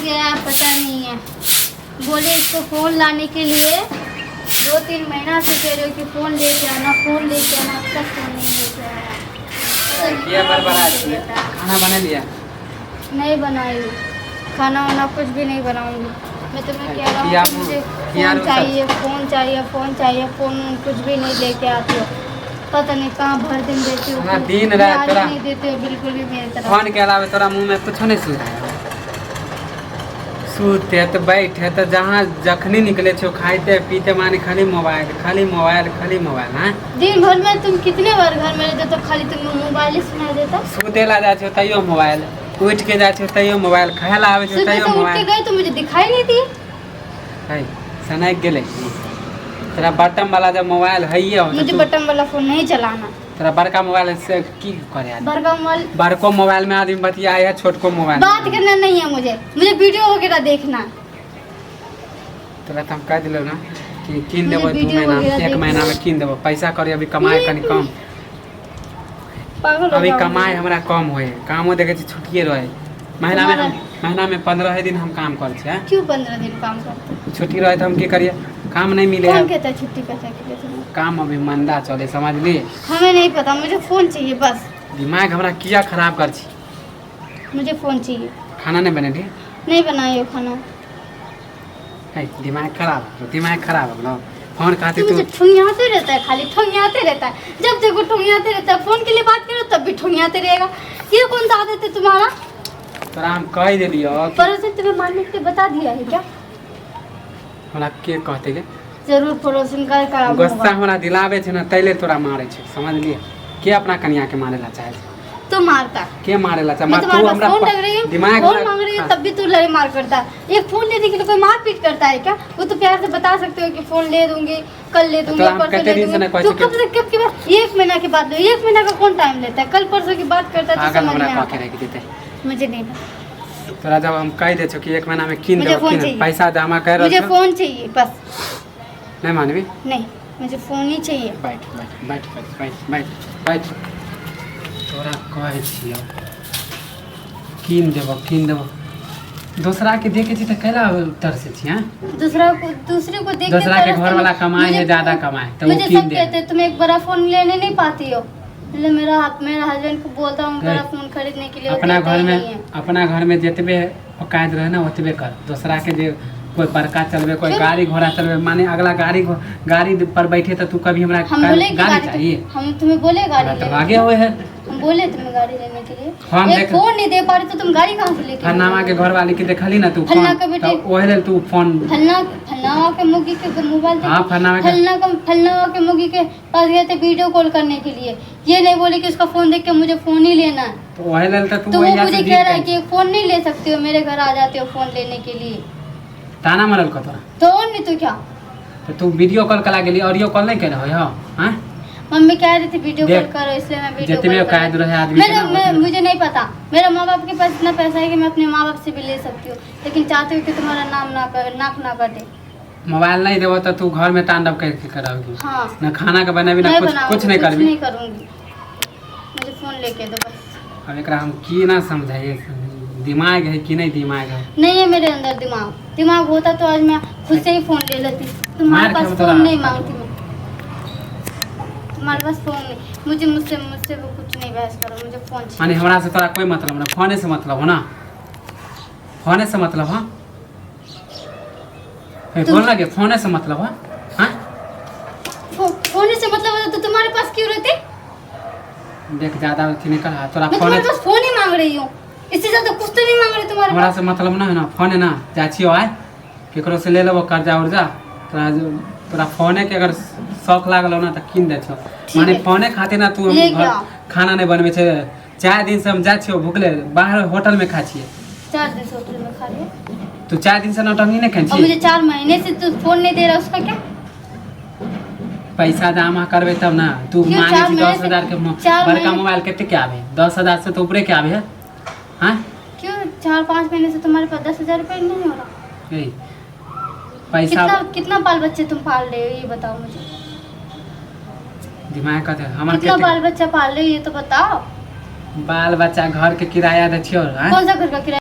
गया पता नहीं है। बोले इसको फ़ोन लाने के लिए 2-3 महीना से कह रहे हो कि फ़ोन लेके आना, फ़ोन लेके आना, अब तक फ़ोन नहीं लेके आया। खाना बना लिया? नहीं बनाई हूँ खाना वाना, कुछ भी नहीं बनाऊंगी। मैं तुम्हें कह रहा हूँ कि मुझे फ़ोन चाहिए, फ़ोन चाहिए, फ़ोन चाहिए, फ़ोन कुछ भी नहीं लेके आती हो। पता नहीं कहाँ भर दिन देती हो, दिन रात तोरा नहीं देते हो बिल्कुल भी मेरी तरफ। फोन के अलावा तोरा मुंह में कुछ नहीं सूझ रहा है। सूते तो बैठे तो जहाँ जखनी निकले छो खाते पीते माने खाली मोबाइल खाली मोबाइल खाली मोबाइल। हाँ दिन भर में तुम कितने बार घर में रहते तो खाली तुम मोबाइल ही सुनाई देता। सूते ला जाए छो तैयो मोबाइल, उठ के जाए छो तैयो मोबाइल, खाए ला आवे छो तैयो मोबाइल। गए तो मुझे दिखाई नहीं दी। है सनक गेले तेरा बटन वाला जब मोबाइल है ये मुझे बटन वाला फोन नहीं चलाना। तेरा बड़का मोबाइल से की करे आदमी? बड़का मोबाइल, बड़को मोबाइल में आदमी बतियाए है, छोटको मोबाइल बात करना नहीं है मुझे वीडियो वगैरह देखना। तोरा तो हम कह दिलो ना कि कीन देबो 2 महीना 1 महीना में कीन देबो। पैसा करी अभी कमाए कनी कम, पागल अभी कमाए हमरा कम होए, कामो देखे छी छुट्टिए रहे। महीना में 15 दिन हम काम कर छे। क्यों 15 दिन काम करते? छुट्टी रहे तो हम की करिए, काम नहीं मिले है। कौन कहता है छुट्टी कैसे के लिए? काम अभी मंदा चले समझ ली। हमें नहीं पता, मुझे फोन चाहिए बस। दिमाग हमरा किया खराब कर छी। मुझे फोन चाहिए। खाना नहीं बने दी? नहीं बनाई हो खाना। है दिमाग खराब हो गलो। फोन खाते मुझे ठुंगियाते रहता है, खाली ठुंगियाते रहता है। जब देखो ठुंगियाते रहता है। फोन के लिए बात करो तब भी ठुंगियाते रहेगा। ये कौन सा आदत है तुम्हारा? तोरा हम कह दिलियो पर से तुम्हें मारने के बता दिया है क्या? हमरा के कहते के जरूर पड़ोसन का गुस्सा हमरा दिलावे छे ना तैले तोरा मारे छे समझ लिए। के अपना कन्या के मारेला चाहे तो मारता के मारेला चाहे मैं तुम्हारे पास फोन लग रही हूँ, दिमाग फोन मांग रही है तब भी तू लड़े मार करता है। एक फोन लेने के लिए कोई मार पीट करता है क्या? वो तो प्यार से बता सकते हो कि फोन ले दूंगी, कल ले दूंगी, परसों ले दूंगी। तो कब से कब की बात? 1 महीना की बात लो। 1 महीना का कौन टाइम लेता है? कल परसों की बात करता है तो समझ में आता है। मुझे नहीं पता। तोरा जब हम कह दे छो कि 1 महीना में कीन मुझे दो, फोन चाहिए, पैसा जमा कर मुझे फोन चाहिए बस। नहीं मानवी? नहीं मुझे फोन ही चाहिए। बैठ बैठ बैठ बैठ बैठ बैठ तोरा कहे छियो कीन देबो। दूसरा के देखे छी त कैला तरसे छी? हां दूसरे को देख दूसरा के घर वाला कमाए है, ज्यादा कमाए तो वो मुझे कीन सब दे। कहते तुम एक बड़ा फोन लेने नहीं पाती हो। मेरा हस्बैंड को बोलता हूँ बड़ा फोन खरीदने के लिए। अपना घर में जितबे औकात रहे ना ओतबे कर। दूसरा के जे कोई बड़का चलबे, कोई गाड़ी घोड़ा चलबे, माने अगला गाड़ी पर बैठे तो तू कभी हमरा गाड़ी चाहिए? हम तुम्हें बोले गाड़ी तो आगे हुए है, हम बोले तुम्हें गाड़ी लेने के लिए। हम एक फोन नहीं दे पा रही तो तुम गाड़ी कहाँ से लेके? फन्नामा के घर वाली के देखली ना तू फन्ना के बेटे ओहे ले तू फोन फन्नावा के मुगी के मोबाइल। हां फन्नावा के मुगी के पास गए थे वीडियो कॉल करने के लिए। ये नहीं बोले कि उसका फोन देख के मुझे फोन ही लेना है। तो ओहे ले तो वो मुझे कह रहा है कि फोन नहीं ले सकते हो, मेरे घर आ जाते हो फोन लेने के लिए। ताना मारल को तोरा तो नहीं तो क्या? तो तू वीडियो कॉल करा गेली, ऑडियो कॉल नहीं करे हो? हां मम्मी कह रही थी वीडियो कॉल करो इसलिए मैं वीडियो कॉल कायद रहे आदमी। मुझे नहीं पता, मेरे माँ बाप के पास इतना पैसा है कि मैं अपने माँ बाप से भी ले सकती हूँ, लेकिन चाहती हूँ कि तुम्हारा नाक ना कटे। मोबाइल नहीं देवो तो तू घर में तांडव करके कराओगी? हाँ ना खाना का बनाबी ना कुछ नहीं करबी? नहीं करूँगी, मुझे फोन लेके दो बस। अब एकरा हम की ना समझाइए, दिमाग है कि नहीं दिमाग है? नहीं है मेरे अंदर दिमाग होता तो आज मैं खुद से ही फोन ले लेती। तुम्हारे पास फोन नहीं मांगती मैं, तुम्हारे पास फोन नहीं। मुझसे वो कुछ नहीं बहस करो, मुझे फोन चाहिए। माने हमरा से तोरा कोई मतलब ना, फोने से मतलब हो ना? फोने से मतलब हां बोल लगे फोने से मतलब हां फोने से मतलब तो तुम्हारे पास क्यों रहते? देख ज्यादा अथी नहीं कर तोरा फोन है। बस फोन ही मांग रही हूं, इससे ज्यादा कुछ तो नहीं मांग रही तुम्हारे। हमरा से मतलब ना है ना, फोन है ना जाचियो आए केकरो से ले लेबो कर्जा उर्जा। तोरा फोने के अगर शौक लागल हो ना तो कीन दे छो। माने फोने खातिर ना तू खाना नहीं बनबे छे। 4 दिन से हम जा छियो भूखले, बाहर होटल में खा छिए। 4 दिन से होटल में खा लिए तू 4 दिन से नौटंकी नहीं खाई छी? मुझे 4 महीने से तू फोन नहीं दे रहा, उसका क्या? पैसा जमा करबे तब ना। तू मांगे छी 10,000 के बड़का मोबाइल कितने के आवे? 10,000 से तो ऊपरे के आवे है। हां क्यों 4-5 महीने से तुम्हारे पास 10,000 रुपए नहीं हो रहा? ए पैसा कितना बाल बच्चे तुम पाल रहे हो ये बताओ मुझे। दिमाग का हमर कितना बाल बच्चा पाल रहे हो ये तो बताओ। बाल बच्चा घर के किराया दे छियो? कौन सा घर का किराया?